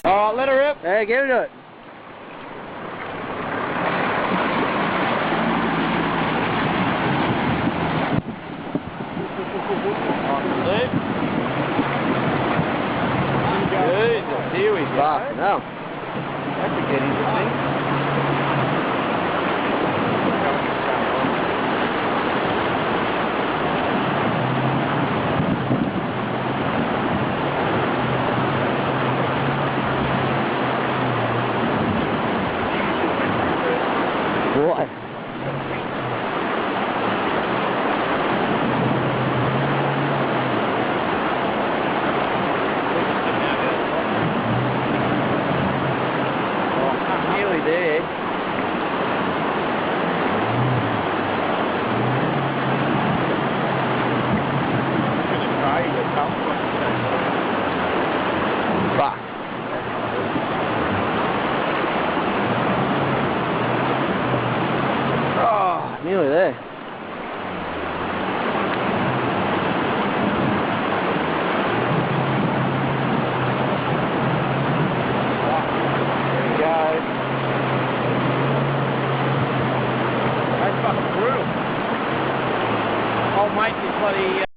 Oh, let her rip. Hey, get into it. Good. Here we go. Fuck, no. That's a good thing. What? Nearly there. Fuck. Oh, nearly there. There we go. That's fucking brutal. Old mate is bloody...